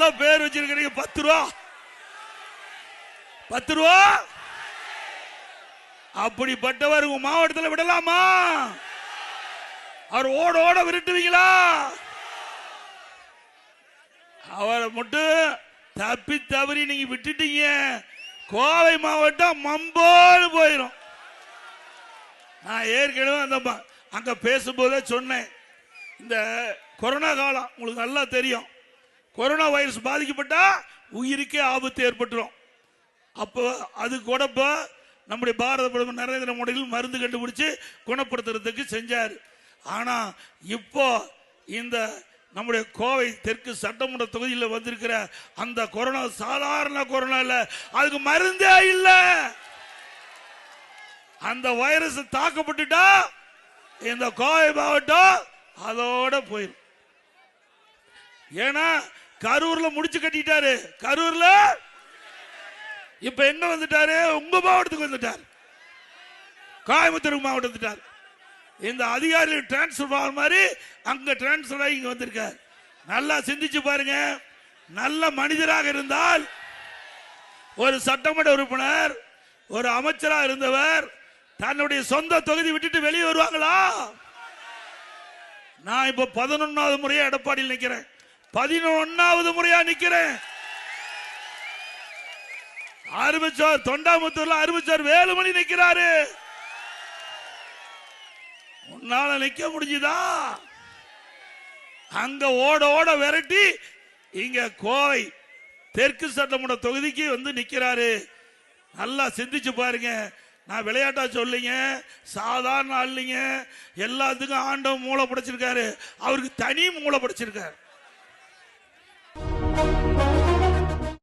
நல்ல பேர் வச்சிருக்கீங்க. 10 ரூபா 10 ரூபா. அப்படிப்பட்டவர் உங்க மாவட்டத்தில் விடலாமா? அவர் ஓட ஓட விரட்டுவீங்களா? அவரை மட்டும் தப்பி தவறி நீங்க விட்டுட்டீங்க, கோவை மாவட்டம் மம்போடு போயிடும். நான் ஏற்கனவே அந்த அங்க பேசும்போதே சொன்னேன், இந்த கொரோனா காலம் உங்களுக்கு நல்லா தெரியும். கொரோனா வைரஸ் பாதிக்கப்பட்டா உயிருக்கே ஆபத்து ஏற்பட்டுரும். அப்போ அது கூட நம்முடைய பாரத பிரதமர் நரேந்திர மோடி மருந்து கண்டுபிடிச்சு குணப்படுத்துறதுக்கு செஞ்சார். ஆனா இப்போ இந்த நம்முடைய கோவை தெற்கு சட்டமன்ற தொகுதியில் வந்திருக்கிற அந்த கொரோனா சாதாரண கொரோனா இல்ல, அதுக்கு மருந்தே இல்ல. அந்த வைரஸ் தாக்கப்பட்டுட்டா இந்த கோவை மாவட்டம் அதோட போயிடும். ஏன்னா கரூர்ல முடிச்சு கட்டிட்டாரு. கரூர்ல இப்ப என்ன வந்துட்டாரு, உங்க மாவட்டத்துக்கு வந்துட்டார், கோயம்புத்தூர் மாவட்டம் வந்துட்டார். இந்த அதிகாரிகள் டிரான்ஸ்பர் மாதிரி அங்க டிரான்ஸ்பர் ஆகி இங்க வந்திருக்கார். நல்லா சிந்திச்சு பாருங்க. நல்ல மனிதராக இருந்தால் ஒரு சட்டமன்ற உறுப்பினர், ஒரு அமைச்சராக இருந்தவர் தன்னுடைய சொந்த தொகுதி விட்டுட்டு வெளியே வருவாங்களா? நான் இப்ப 11வது முறையா எடப்பாடியில் நிக்கிறேன், 11வது முறையா நிக்கிறேன். ஆரம்பிச்சார் தொண்டாமுத்தூர்ல ஆரம்பிச்சார் வேலுமணி நிக்கிறாரு. உன்னால நிக்க முடிஞ்சுதா? அங்க ஓட ஓட விரட்டி இங்க கோவை தெற்கு சட்டமன்ற தொகுதிக்கு வந்து நிக்கிறாரு. நல்லா சிந்திச்சு பாருங்க. நான் விளையாட்டா சொல்லிங்க, சாதாரண இல்லைங்க. எல்லாத்துக்கும் ஆண்டவன் மூளை படைச்சிருக்காரு, அவருக்கு தனி மூளை படைச்சிருக்காரு.